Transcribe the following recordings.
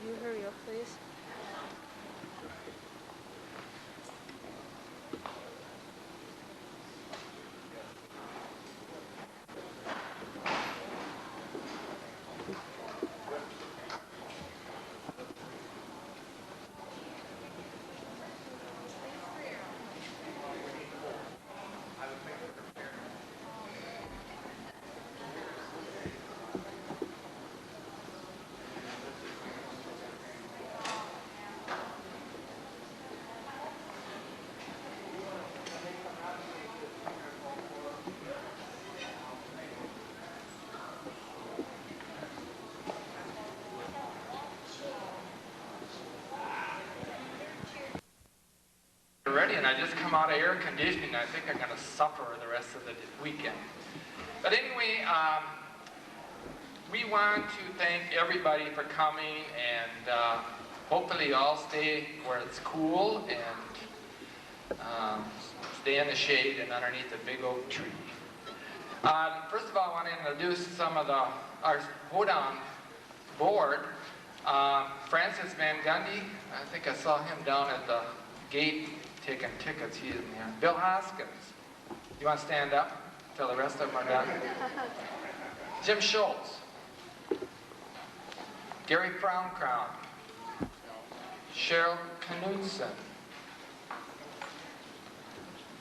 you hurry up, please? Ready, and I just come out of air conditioning. I think I'm going to suffer the rest of the weekend. But anyway, we want to thank everybody for coming, and hopefully you all stay where it's cool and stay in the shade and underneath the big oak tree. First of all, I want to introduce some of our Hoedown board. Francis Van Gundy, I think I saw him down at the gate taking tickets. He isn't here. Bill Hoskins, you want to stand up till the rest of them are done? Jim Schultz, Gary Frauenkrown, Cheryl Knudsen,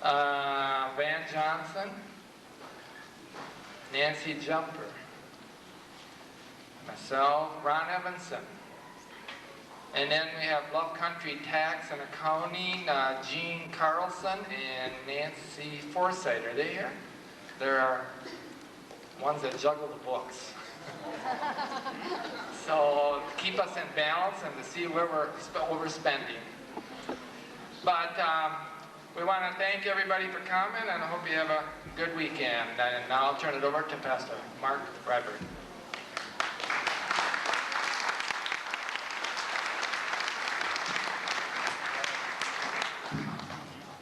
Van Johnson, Nancy Jumper, myself, Ron Evanson. And then we have Love Country Tax and Accounting, Jean Carlson and Nancy Forsythe. Are they here? There are ones that juggle the books. So to keep us in balance and to see where we're overspending. But we want to thank everybody for coming, and I hope you have a good weekend. And now I'll turn it over to Pastor Mark Rydberg.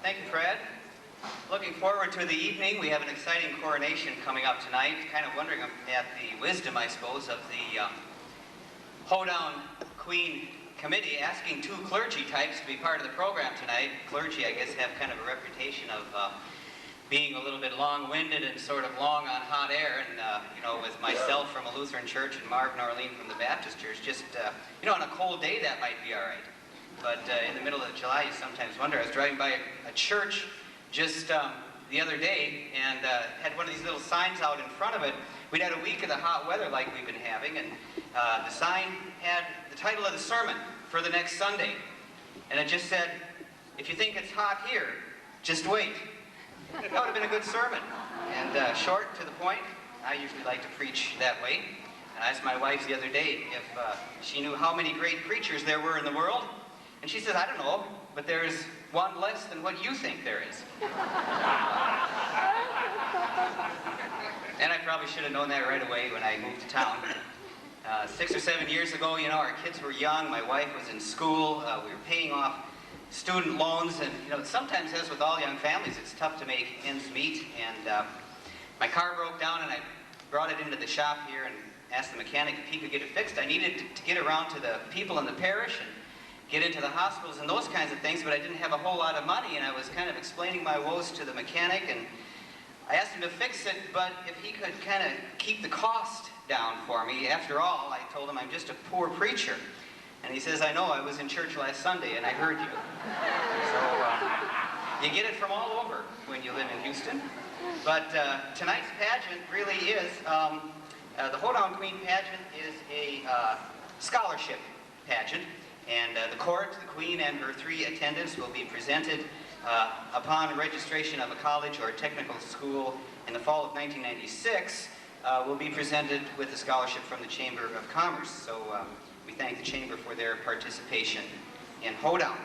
Thank you, Fred. Looking forward to the evening. We have an exciting coronation coming up tonight. Kind of wondering at the wisdom, I suppose, of the Hoedown Queen Committee asking two clergy types to be part of the program tonight. Clergy, I guess, have kind of a reputation of being a little bit long-winded and sort of long on hot air. And, you know, with myself from a Lutheran church and Marv and Norlien from the Baptist church, just, you know, on a cold day, that might be all right. But in the middle of July, you sometimes wonder. I was driving by a church just the other day and had one of these little signs out in front of it. We'd had a week of the hot weather like we've been having, and the sign had the title of the sermon for the next Sunday. And it just said, if you think it's hot here, just wait. That would have been a good sermon. And short, to the point. I usually like to preach that way. And I asked my wife the other day if she knew how many great preachers there were in the world. And she says, I don't know, but there's one less than what you think there is. And I probably should have known that right away when I moved to town. 6 or 7 years ago, you know, our kids were young, my wife was in school, we were paying off student loans, and, you know, sometimes as with all young families, it's tough to make ends meet. And my car broke down, and I brought it into the shop here and asked the mechanic if he could get it fixed. I needed to get around to the people in the parish and get into the hospitals and those kinds of things, but I didn't have a whole lot of money, and I was kind of explaining my woes to the mechanic, and I asked him to fix it, but if he could kind of keep the cost down for me. After all, I told him I'm just a poor preacher. And he says, I know, I was in church last Sunday and I heard you. So you get it from all over when you live in Houston. But tonight's pageant really is, the Hoedown Queen pageant is a scholarship pageant. And the court, the queen, and her 3 attendants will be presented upon registration of a college or a technical school in the fall of 1996, will be presented with a scholarship from the Chamber of Commerce. So we thank the Chamber for their participation in Hoedown.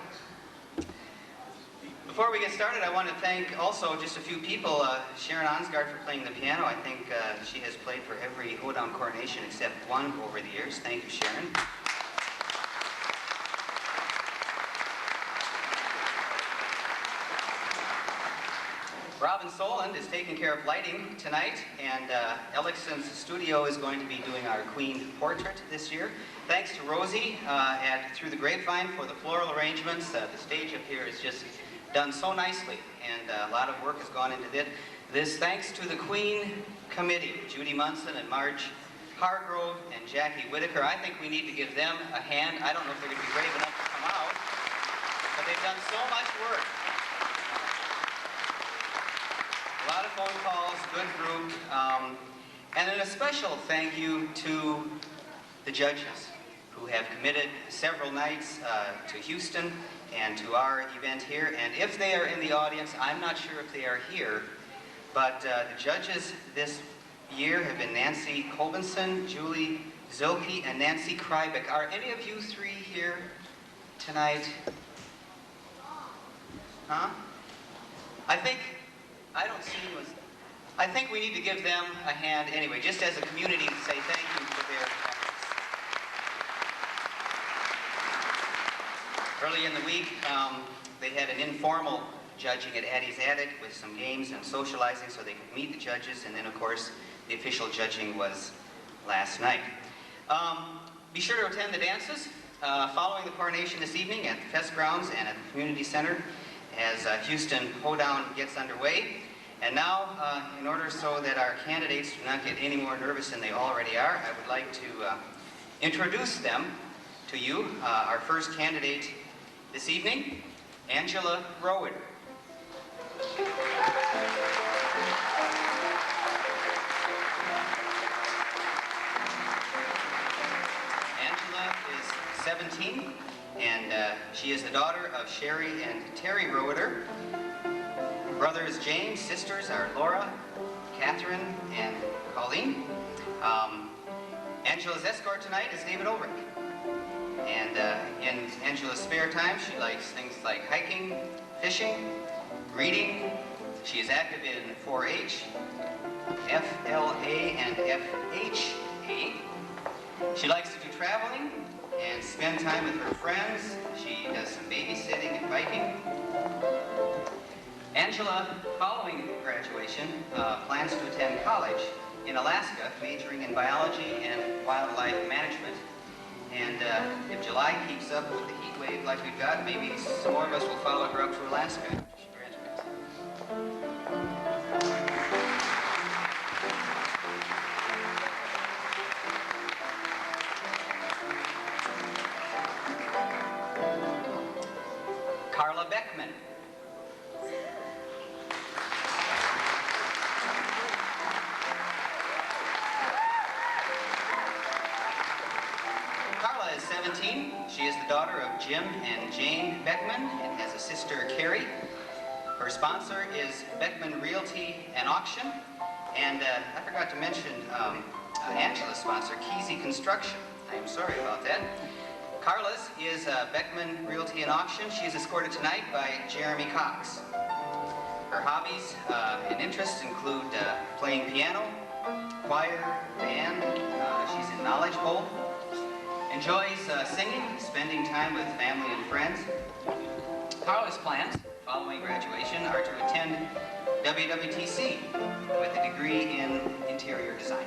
Before we get started, I want to thank also just a few people. Sharon Onsgard for playing the piano. I think she has played for every Hoedown coronation except one over the years. Thank you, Sharon. Robin Soland is taking care of lighting tonight, and Elixon's studio is going to be doing our Queen portrait this year. Thanks to Rosie at Through the Grapevine for the floral arrangements. The stage up here is just done so nicely, and a lot of work has gone into this. Thanks to the Queen Committee, Judy Munson and Marge Hargrove and Jackie Whitacre. I think we need to give them a hand. I don't know if they're going to be brave enough to come out, but they've done so much work. A lot of phone calls, good group, and then a special thank you to the judges who have committed several nights to Houston and to our event here. And if they are in the audience, I'm not sure if they are here, but the judges this year have been Nancy Colbenson, Julie Zilke, and Nancy Krybeck. Are any of you three here tonight? Huh? I think we need to give them a hand anyway, just as a community to say thank you for their efforts. Early in the week, they had an informal judging at Addie's Attic with some games and socializing so they could meet the judges, and then of course the official judging was last night. Be sure to attend the dances following the coronation this evening at the Fest Grounds and at the Community Center as Houston Hoedown gets underway. And now, in order so that our candidates do not get any more nervous than they already are, I would like to introduce them to you. Our first candidate this evening, Angela Rowan. Angela is 17, and she is the daughter of Sherry and Terry Roeder. Brothers James, sisters are Laura, Catherine, and Colleen. Angela's escort tonight is David Ulrich. And in Angela's spare time, she likes things like hiking, fishing, reading. She is active in 4-H, FLA, and FHA. She likes to do traveling and spend time with her friends. She does some babysitting and biking. Angela, following graduation, plans to attend college in Alaska, majoring in biology and wildlife management. And if July keeps up with the heat wave like we've got, maybe some more of us will follow her up to Alaska after she graduates. Karla Beckman. Karla is 17. She is the daughter of Jim and Jane Beckman and has a sister, Kari. Her sponsor is Beckman Realty and Auction. And I forgot to mention Angela's sponsor, Keezy Construction. I am sorry about that. Karla's is Beckman Realty and Auction. She is escorted tonight by Jeremy Cox. Her hobbies and interests include playing piano, choir, band. She's in Knowledge Bowl. Enjoys singing, spending time with family and friends. Karla's plans following graduation are to attend WWTC with a degree in interior design.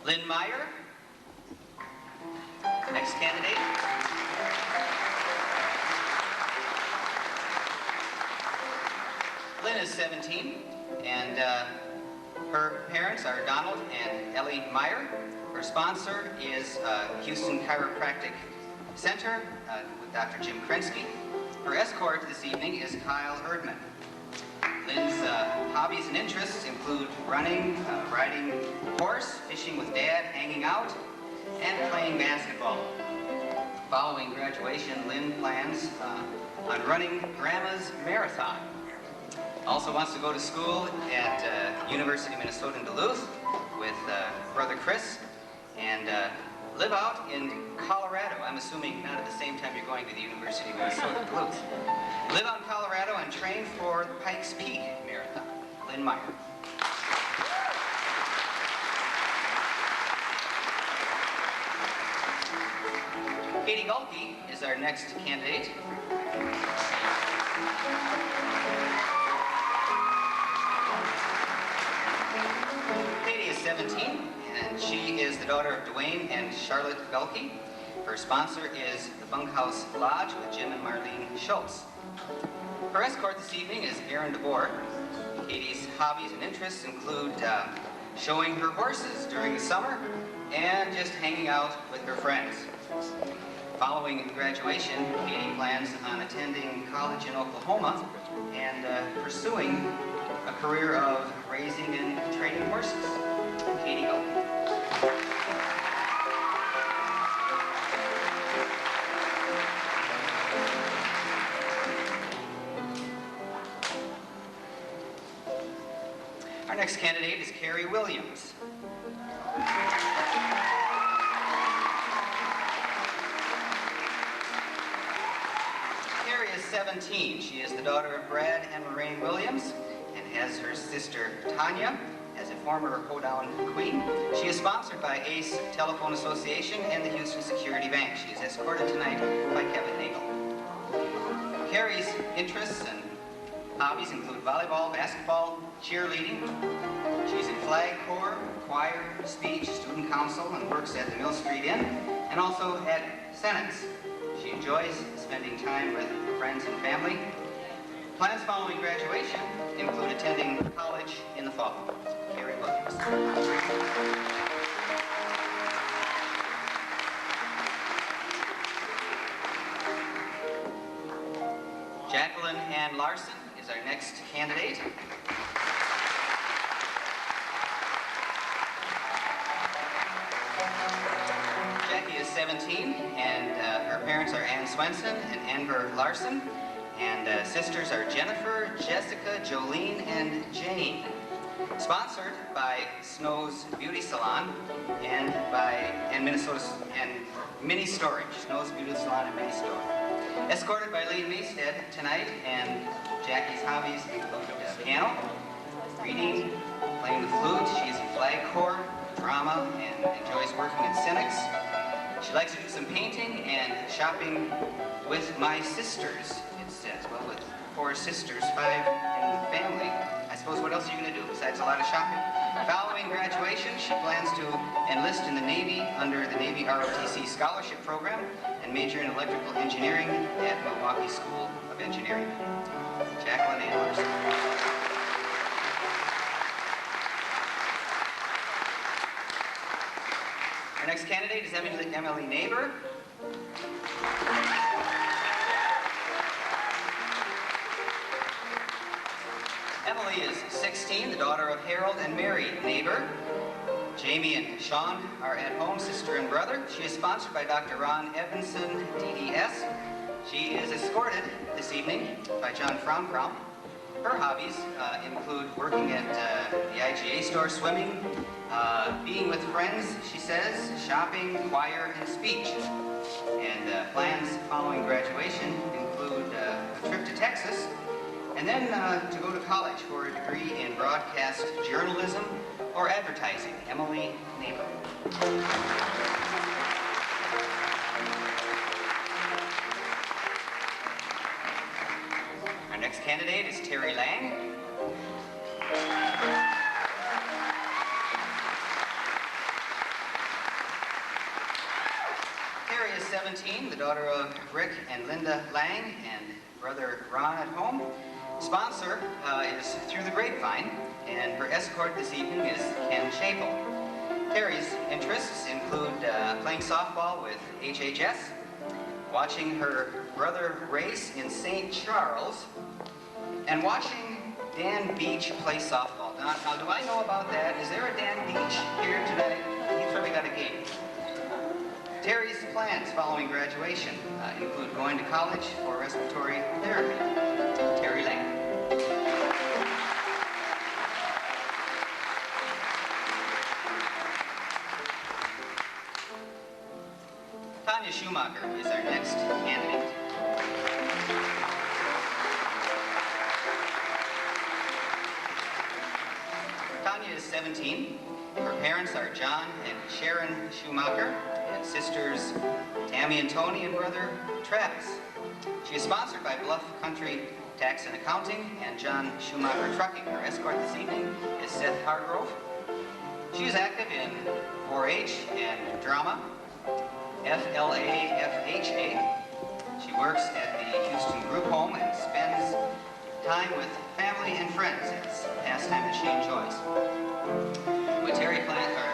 Lynn Meyer, next candidate. Lynn is 17, and her parents are Donald and Ellie Meyer. Her sponsor is Houston Chiropractic Center with Dr. Jim Krensky. Her escort this evening is Kyle Erdman. Lynn's hobbies and interests include running, riding horse, fishing with Dad, hanging out, and playing basketball. Following graduation, Lynn plans on running Grandma's Marathon. Also wants to go to school at University of Minnesota in Duluth with brother Chris, and live out in Colorado. I'm assuming not at the same time you're going to the University of Minnesota in Duluth. Live out in Colorado and train for the Pikes Peak Marathon. Lynn Meyer. Gulke is our next candidate. Katie is 17, and she is the daughter of Dwayne and Charlotte Gulke. Her sponsor is the Bunkhouse Lodge with Jim and Marlene Schultz. Her escort this evening is Aaron DeBoer. Katie's hobbies and interests include showing her horses during the summer and just hanging out with her friends. Following graduation, Katie plans on attending college in Oklahoma and pursuing a career of raising and training horses. Katie Gulke. Our next candidate is Kari Williams. Kari is 17. She is the daughter of Brad and Lorraine Williams and has her sister Tanya as a former Hoedown queen. She is sponsored by ACE Telephone Association and the Houston Security Bank. She is escorted tonight by Kevin Nagel. Kari's interests and hobbies include volleyball, basketball, cheerleading. She's in flag corps, choir, speech, student council, and works at the Mill Street Inn, and also at Senate's. She enjoys spending time with friends and family. Plans following graduation include attending college in the fall. Kari Williams. Jacqueline Ann Larson is our next candidate. Jackie is 17, and her parents are Ann Swenson and Amber Larson, and sisters are Jennifer, Jessica, Jolene, and Jane. Sponsored by Snow's Beauty Salon and Minnesota and Mini Storage. Snow's Beauty Salon and Mini Storage. Escorted by Lee Maystead tonight, and Jackie's hobbies include piano, reading, playing the flute. She is in flag corps, drama, and enjoys working at Cynics. She likes to do some painting and shopping with my sisters, it says. Well, with 4 sisters, 5 in the family, I suppose what else are you going to do besides a lot of shopping? Following graduation, she plans to enlist in the Navy under the Navy ROTC Scholarship Program and major in electrical engineering at Milwaukee School of Engineering. Jacqueline Ann Larson. Our next candidate is Emily Neighbor. Emily is 16, the daughter of Harold and Mary Neighbor. Jamie and Sean are at home, sister and brother. She is sponsored by Dr. Ron Evanson, DDS. She is escorted this evening by John Fromkrom. Her hobbies include working at the IGA store, swimming, being with friends, she says, shopping, choir, and speech. And plans following graduation include a trip to Texas, and then to go to college for a degree in broadcast journalism or advertising. Emily Neighbor. Our next candidate is Terry Lang. Terry is 17, the daughter of Rick and Linda Lang, and brother Ron at home. Sponsor is Through the Grapevine, and her escort this evening is Ken Chapel. Terry's interests include playing softball with HHS, watching her brother race in St. Charles, and watching Dan Beach play softball. Now, do I know about that? Is there a Dan Beach here tonight? He's probably got a game. Terry's plans following graduation include going to college for respiratory therapy. Terry Lang. Tanya Schumacher is our next candidate. Tanya is 17. Her parents are John and Sharon Schumacher, and sisters Tammy and Tony and brother Travis. She is sponsored by Bluff Country Tax and Accounting and John Schumacher Trucking. Her escort this evening is Seth Hargrove. She is active in 4-H and drama, FLA, FHA. She works at the Houston Group Home and spends time with family and friends. It's a pastime that she enjoys. What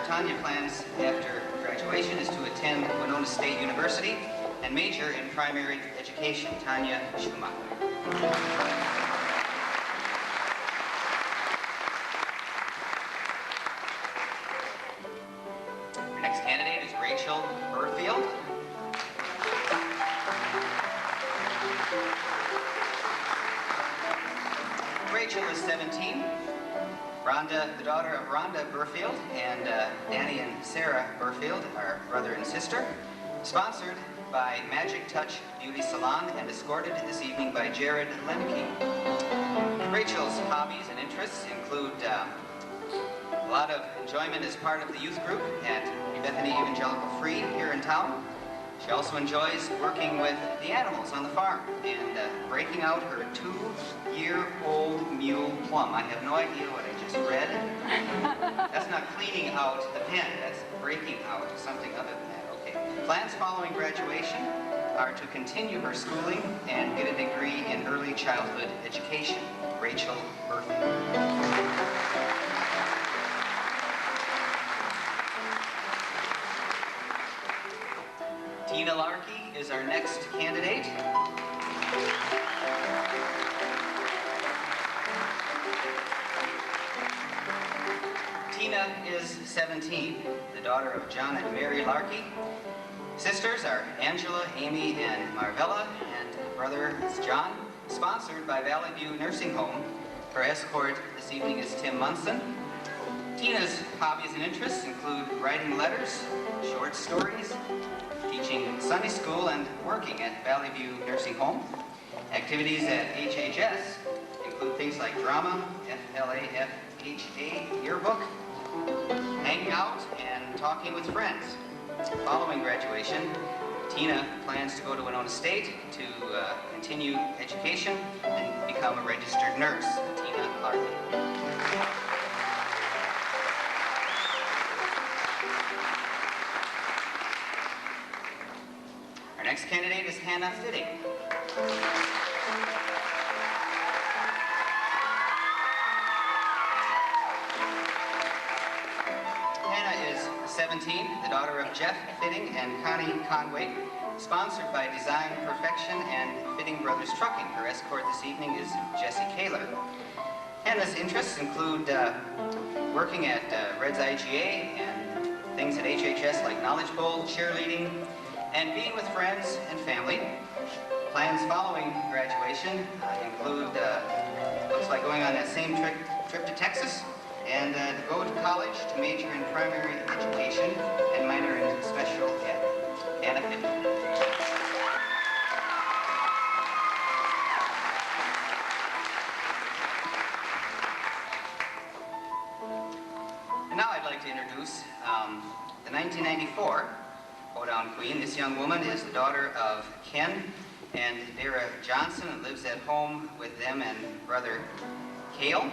Tanya plans after graduation is to attend Winona State University and major in primary education. Tanya Schumacher. Our next candidate is Rachel Burfield. Rachel is 17. Rhonda, the daughter of Rhonda Burfield, and Danny and Sarah Burfield are brother and sister. Sponsored by Magic Touch Beauty Salon and escorted this evening by Jared Lemke. Rachel's hobbies and interests include a lot of enjoyment as part of the youth group at Bethany Evangelical Free here in town. She also enjoys working with the animals on the farm and breaking out her 2-year-old mule Plum. I have no idea what I just read. That's not cleaning out the pen, that's breaking out something other than that. Okay. Plans following graduation are to continue her schooling and get a degree in early childhood education. Rachel Murphy. Tina Larkey is our next candidate. Tina is 17, the daughter of John and Mary Larkey. Sisters are Angela, Amy, and Marvella, and brother is John. Sponsored by Valley View Nursing Home. Her escort this evening is Tim Munson. Tina's hobbies and interests include writing letters, short stories, teaching Sunday school, and working at Valley View Nursing Home. Activities at HHS include things like drama, FLA, FHA, yearbook, hanging out, and talking with friends. Following graduation, Tina plans to go to Winona State to continue education and become a registered nurse. Tina Larkin. Our next candidate is Hannah Fitting. Hannah is 17, the daughter of Jeff Fitting and Connie Conway, sponsored by Design Perfection and Fitting Brothers Trucking. Her escort this evening is Jessie Kaler. Hannah's interests include working at Red's IGA and things at HHS like Knowledge Bowl, cheerleading, and being with friends and family. Plans following graduation include, looks like going on that same trip to Texas and to go to college to major in primary education and minor in special ed. Hannah Fitting. And now I'd like to introduce the 1994 Hoedown Queen. This young woman is the daughter of Ken and Dara Johnson and lives at home with them and brother Cale.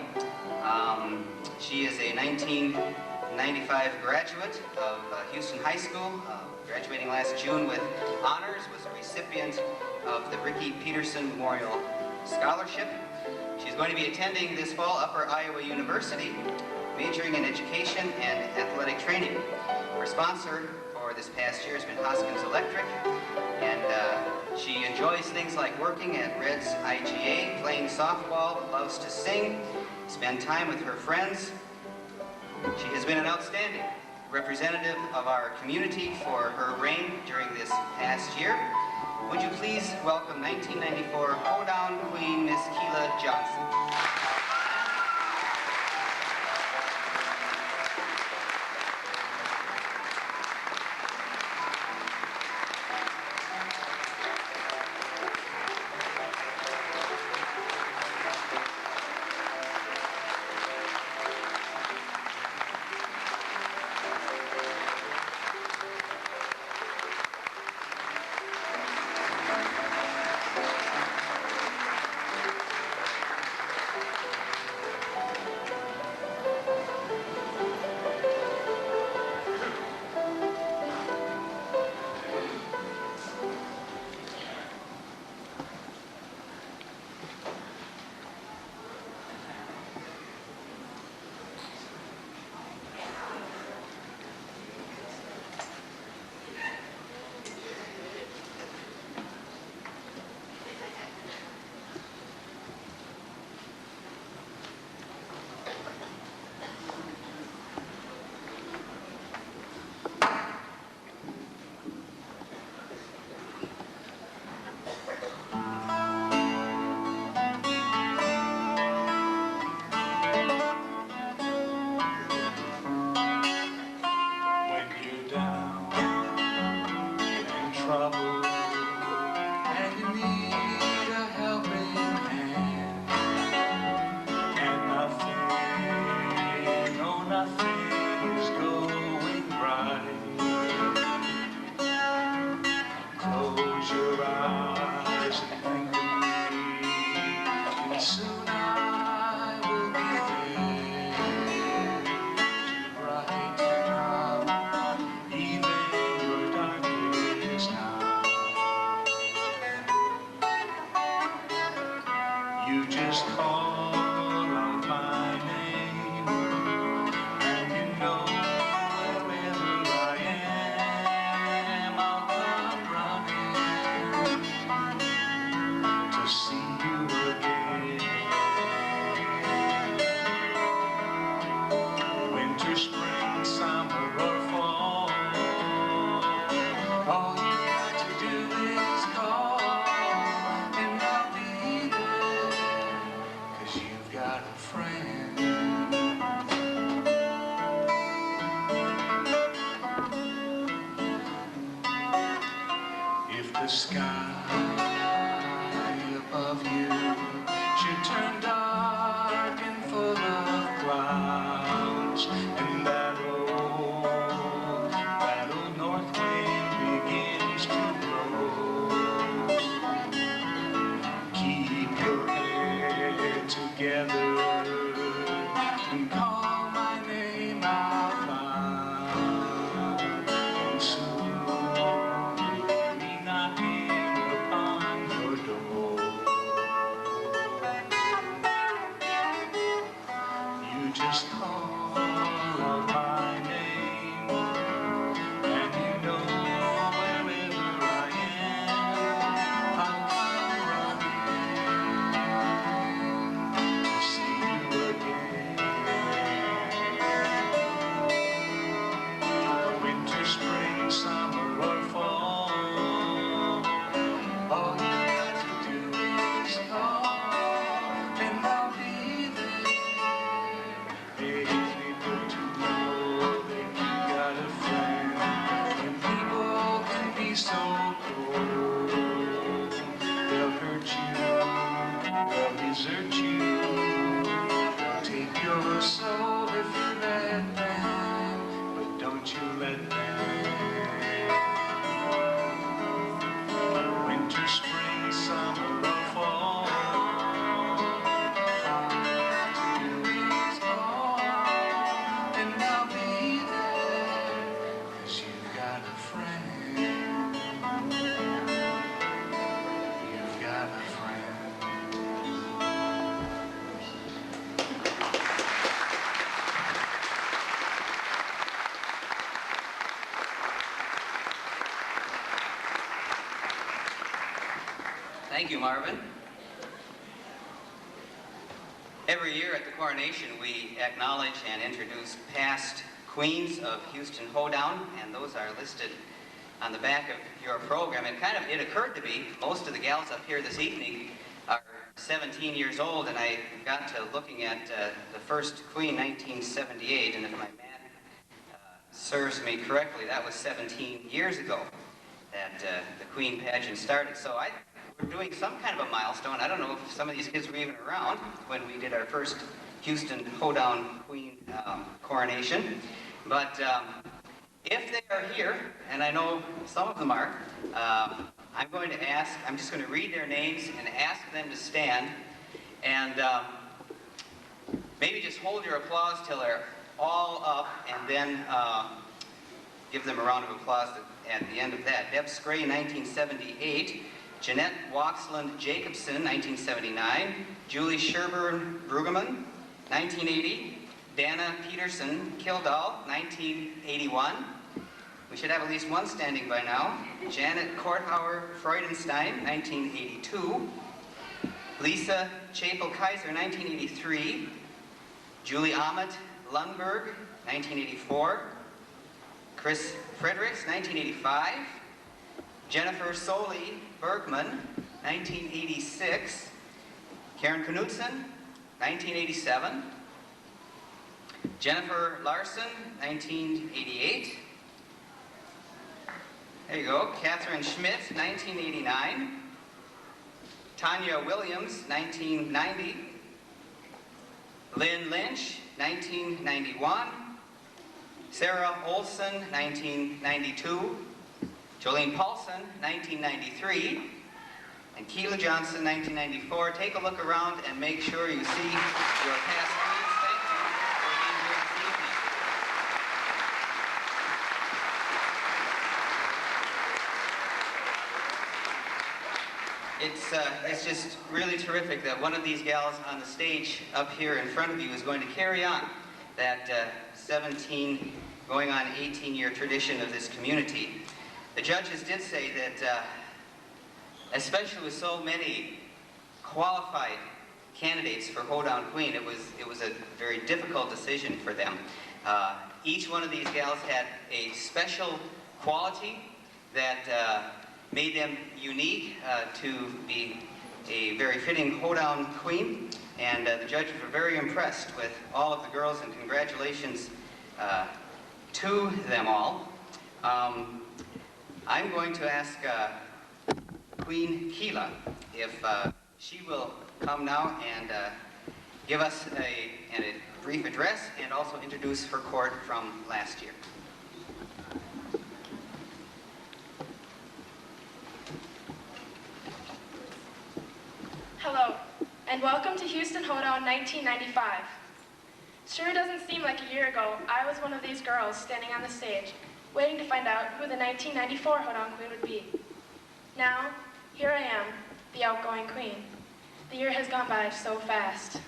She is a 1995 graduate of Houston High School, graduating last June with honors, was a recipient of the Ricky Peterson Memorial Scholarship. She's going to be attending this fall Upper Iowa University, majoring in education and athletic training. Her sponsor for this past year has been Hoskins Electric, and she enjoys things like working at Red's IGA, playing softball, loves to sing, spend time with her friends. She has been an outstanding representative of our community for her reign during this past year. Would you please welcome 1994 Hoedown Queen, Miss Keela Johnson. You just call out my name, and you know wherever I am, I'll come running to see you again. Winter, spring, summer, or fall, all you got to do is call, and I'll be there, 'cause you've got a friend. If the sky above you should turn dark and full of clouds, and that old north wind begins to blow, keep your head together and call my name out loud, and soon you'll be knocking upon your door. You just call out my name, and you know wherever I am, I'll come running to see you again. Winter, spring, summer, or fall, all you got to do is call, and I'll be there. Makes me good to know that you got a friend. When people can be so cold, they'll hurt you, they'll desert you, they'll take your soul if you let them, but don't you let them. Winter, spring, summer, or fall, is call, and I'll be there, 'cause you've got a friend. You've got a friend. Thank you, Marvin. Every year at the Coronation, we acknowledge and introduce past queens of Houston Hoedown, and those are listed on the back of your program. It occurred to me, most of the gals up here this evening are 17 years old, and I got to looking at the first queen, 1978, and if my math serves me correctly, that was 17 years ago that the queen pageant started. So we're doing some kind of a milestone. I don't know if some of these kids were even around when we did our first Houston Hoedown Queen coronation. But if they are here, and I know some of them are, I'm just going to read their names and ask them to stand. And maybe just hold your applause till they're all up, and then give them a round of applause at the end of that. Deb Scray, 1978. Jeanette Waxland Jacobson, 1979. Julie Sherburne Brueggemann, 1980. Dana Peterson Kildall, 1981. We should have at least one standing by now. Janet Korthauer Freudenstein, 1982. Lisa Chapel Kaiser, 1983. Julie Ahmet Lundberg, 1984. Chris Fredericks, 1985. Jennifer Soley Bergman, 1986. Karen Knudsen, 1987. Jennifer Larson, 1988. There you go. Catherine Schmidt, 1989. Tanya Williams, 1990. Lynn Lynch, 1991. Sarah Olson, 1992. Jolene Paulson, 1993. And Keela Johnson, 1994. Take a look around and make sure you see your past queens. Thank you for being here this evening. It's just really terrific that one of these gals on the stage up here in front of you is going to carry on that 17, going on 18-year tradition of this community. The judges did say that, especially with so many qualified candidates for Hoedown Queen, it was a very difficult decision for them. Each one of these gals had a special quality that made them unique to be a very fitting Hoedown Queen, and the judges were very impressed with all of the girls, and congratulations to them all. I'm going to ask Queen Keela if she will come now and give us a brief address and also introduce her court from last year. Hello, and welcome to Houston Hoedown 1995. Sure doesn't seem like a year ago, I was one of these girls standing on the stage, waiting to find out who the 1994 Hoedown Queen would be. Now, here I am, the outgoing queen. The year has gone by so fast.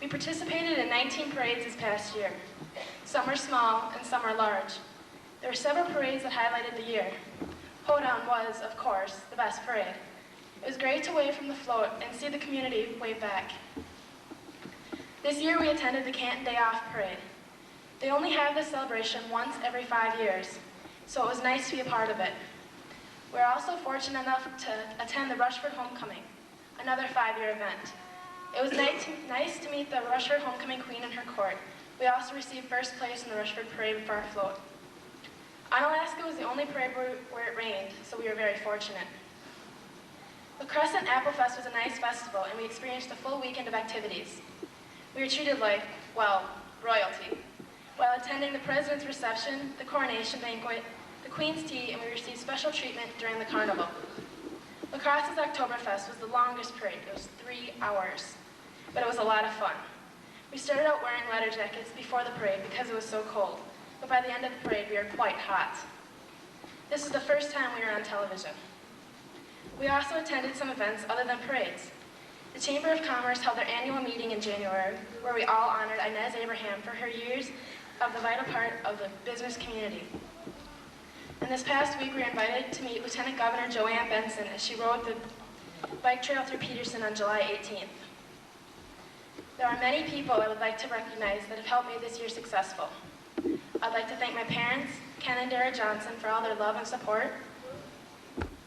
We participated in 19 parades this past year. Some are small and some are large. There were several parades that highlighted the year. Hoedown was, of course, the best parade. It was great to wave from the float and see the community wave back. This year we attended the Canton Day Off Parade. They only have this celebration once every 5 years, so it was nice to be a part of it. We're also fortunate enough to attend the Rushford Homecoming, another 5-year event. It was nice to meet the Rushford Homecoming Queen in her court. We also received first place in the Rushford Parade for our float. Unnasch was the only parade where it rained, so we were very fortunate. The Crescent Apple Fest was a nice festival, and we experienced a full weekend of activities. We were treated like, well, royalty. While attending the President's reception, the Coronation banquet, the Queen's tea, and we received special treatment during the carnival. Lacrosse's Oktoberfest was the longest parade. It was 3 hours, but it was a lot of fun. We started out wearing leather jackets before the parade because it was so cold, but by the end of the parade, we were quite hot. This was the first time we were on television. We also attended some events other than parades. The Chamber of Commerce held their annual meeting in January, where we all honored Inez Abraham for her years of the vital part of the business community. And this past week, we were invited to meet Lieutenant Governor Joanne Benson as she rode the bike trail through Peterson on July 18th. There are many people I would like to recognize that have helped make this year successful. I'd like to thank my parents, Ken and Dara Johnson, for all their love and support.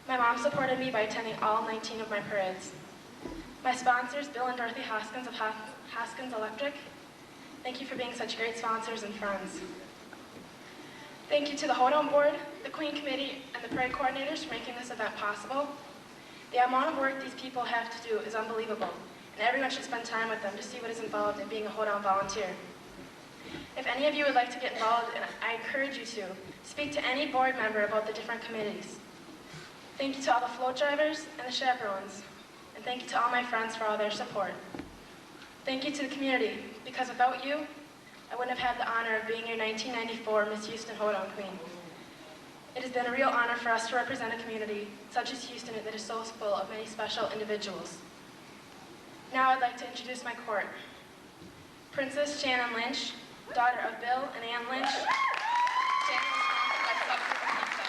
My mom supported me by attending all 19 of my parades. My sponsors, Bill and Dorothy Hoskins of Hoskins Electric. Thank you for being such great sponsors and friends. Thank you to the Hoedown Board, the Queen Committee, and the parade coordinators for making this event possible. The amount of work these people have to do is unbelievable, and everyone should spend time with them to see what is involved in being a Hoedown volunteer. If any of you would like to get involved, and I encourage you to, speak to any board member about the different committees. Thank you to all the float drivers and the chaperones, and thank you to all my friends for all their support. Thank you to the community, because without you, I wouldn't have had the honor of being your 1994 Miss Houston Hoedown Queen. It has been a real honor for us to represent a community such as Houston that is so full of many special individuals. Now I'd like to introduce my court. Princess Shannon Lynch, daughter of Bill and Ann Lynch. Shannon was sponsored by Substitute Pizza.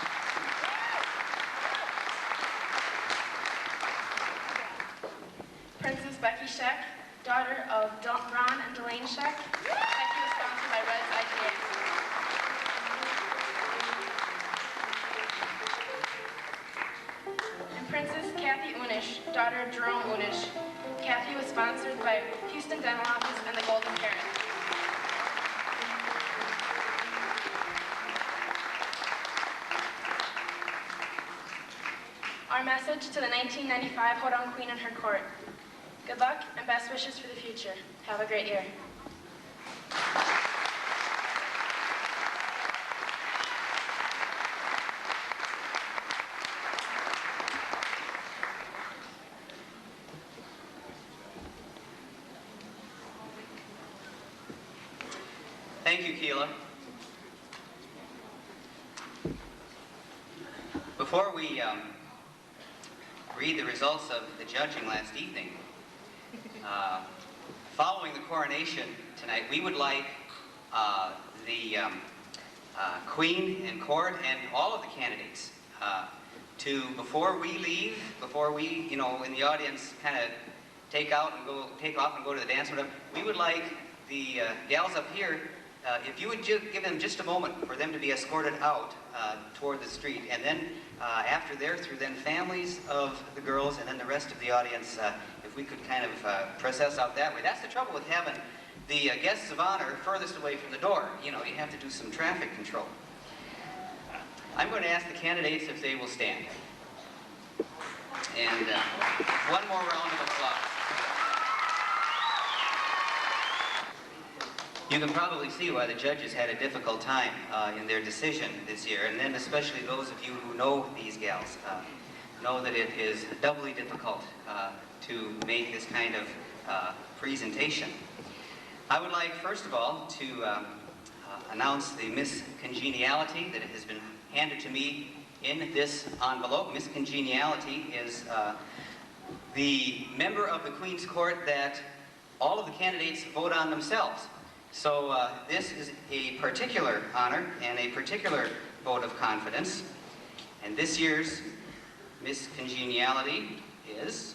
Princess Becky Scheck, daughter of Ron and Delane Scheck. Becky was sponsored by Red's IPA. And Princess Kathy Unnasch, daughter of Jerome Unnasch. Kathy was sponsored by Houston Dental Office and the Golden Parent. Our message to the 1995 Hoedown Queen and her court. Good luck and best wishes for the future. Have a great year. Thank you, Keela. Before we read the results of the judging last evening. Following the coronation tonight, we would like the Queen and Court and all of the candidates to, before we leave, before we, in the audience kind of take off and go to the dance, whatever, we would like the gals up here, if you would give them just a moment for them to be escorted out toward the street, and then after they're through, then families of the girls and then the rest of the audience, if we could kind of process out that way. That's the trouble with having the guests of honor furthest away from the door. You have to do some traffic control. I'm going to ask the candidates if they will stand. And one more round of applause. You can probably see why the judges had a difficult time in their decision this year, and then especially those of you who know these gals know that it is doubly difficult to make this kind of presentation. I would like, first of all, to announce the Miss Congeniality that has been handed to me in this envelope. Miss Congeniality is the member of the Queen's Court that all of the candidates vote on themselves. So this is a particular honor and a particular vote of confidence. And this year's Miss Congeniality is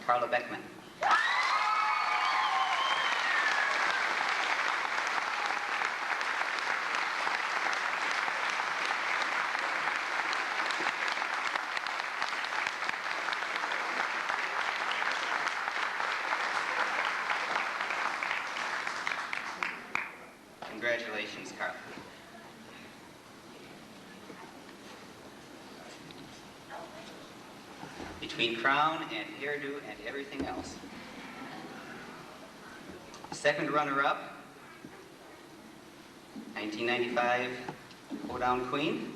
Karla Beckman. Congratulations, Karla. Between crown and hairdo and everything else. Second runner-up, 1995 Hoedown Queen,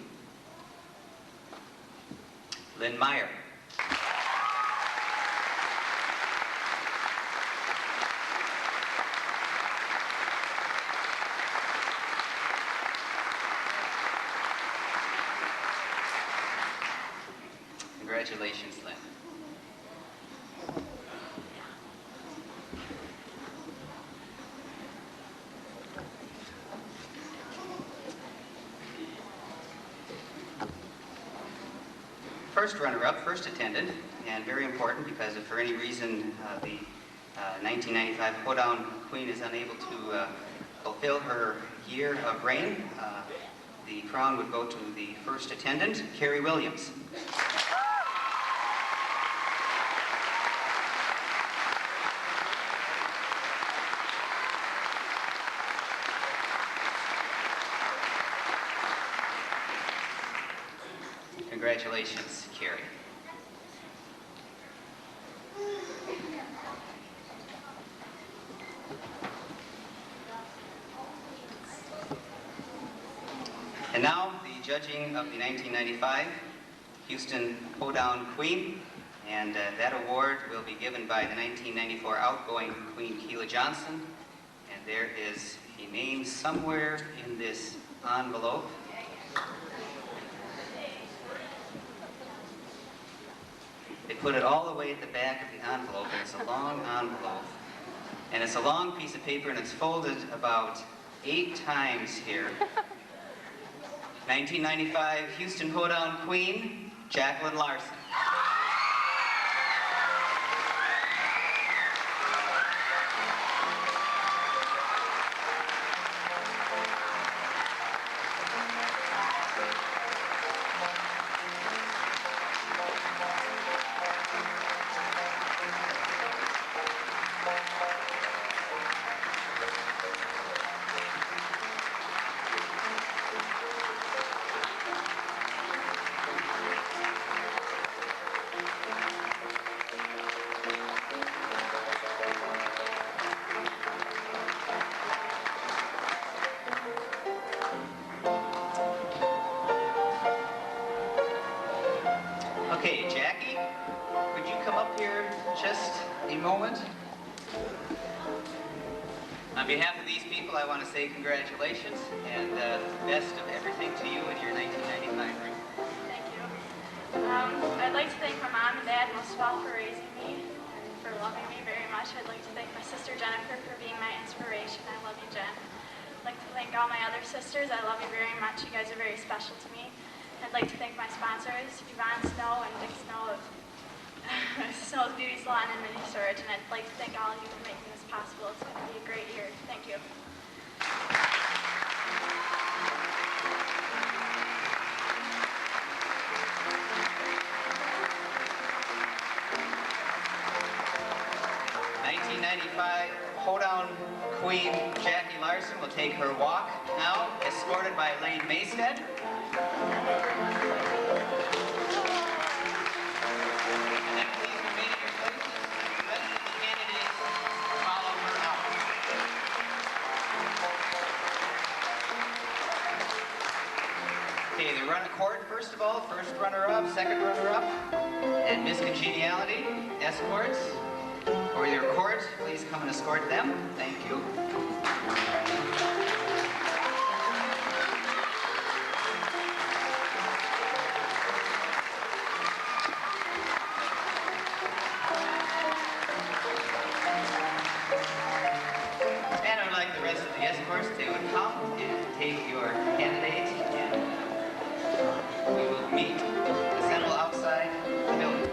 Lynn Meyer. Congratulations, Lynn. First runner-up, first attendant, and very important because if for any reason the 1995 Hoedown Queen is unable to fulfill her year of reign, the crown would go to the first attendant, Kari Williams. Congratulations, Kari. And now the judging of the 1995 Houston Hoedown Queen, and that award will be given by the 1994 Outgoing Queen Keela Johnson, and there is a name somewhere in this envelope. They put it all the way at the back of the envelope, and it's a long envelope. And it's a long piece of paper, and it's folded about 8 times here. 1995 Houston Hoedown Queen, Jacqueline Larson. Okay, Jackie, would you come up here just a moment? On behalf of these people, people, I want to say congratulations and best of everything to you in your 1995. Thank you. I'd like to thank my mom and dad most of all for raising me and for loving me very much. I'd like to thank my sister Jennifer for being my inspiration. I love you, Jen. I'd like to thank all my other sisters. I love you very much. You guys are very special to me. I'd like to thank my sponsors, Yvonne Snow and Dick Snow of Snow's Beauty Salon and Mini Storage. And I'd like to thank all of you for making this possible. It's going to be a great year. Thank you. Hoedown Queen Jackie Larson will take her walk now, escorted by Lane Maystead. And then please remain in your places. The rest of the candidates follow her out. Okay, the run of court, first of all, first runner-up, second runner-up, and Miss Congeniality, escorts. For your court, please come and escort them. Thank you. And I would like the rest of the escorts to come and take your candidate, and we will meet assemble outside the building.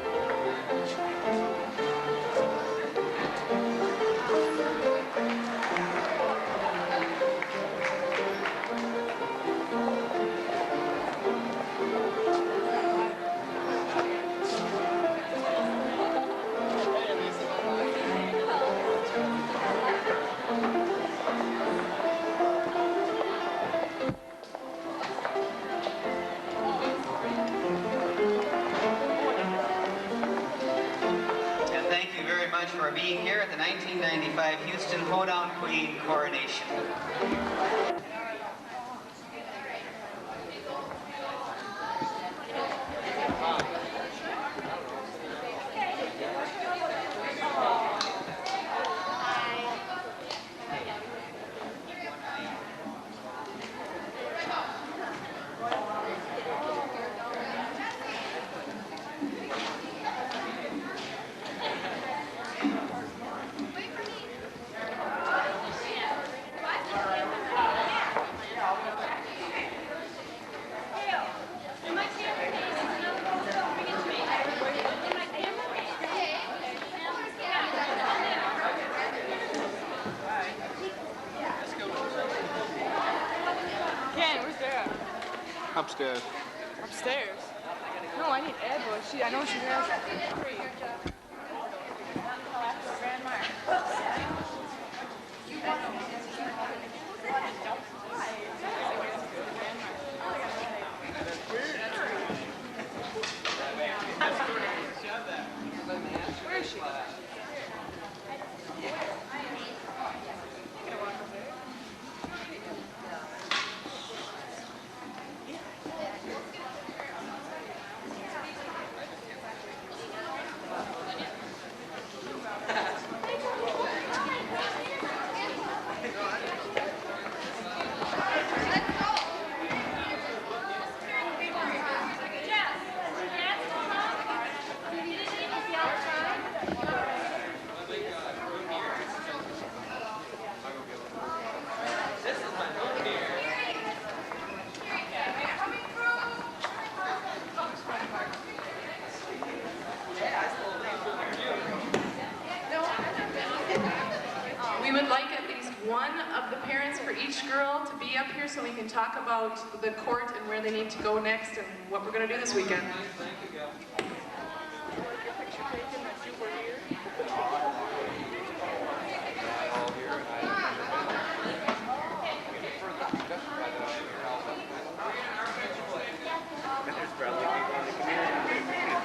For being here at the 1995 Houston Hoedown Queen Coronation. Upstairs. Upstairs? No, I need Ed, but I know she has Grand Meyer. Where is she? We would like at least one of the parents for each girl to be up here so we can talk about the court and where they need to go next and what we're going to do this weekend.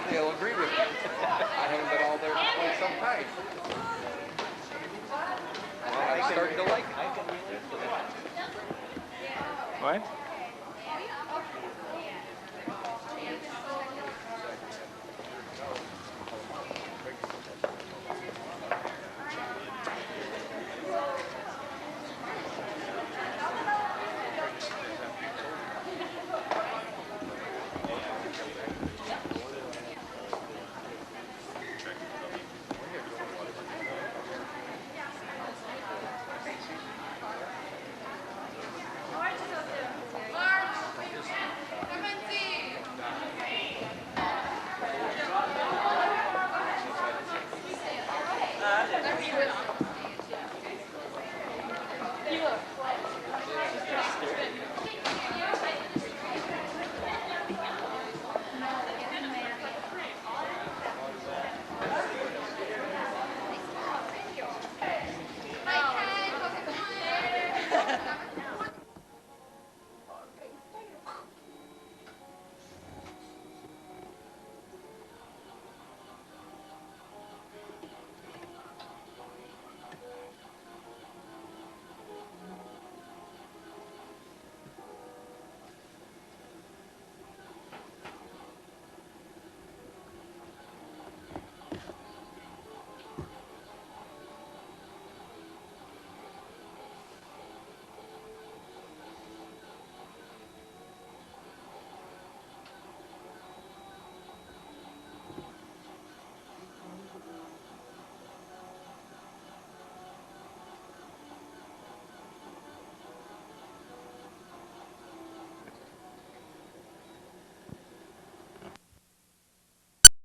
They'll agree with me. I haven't been all there for quite some time.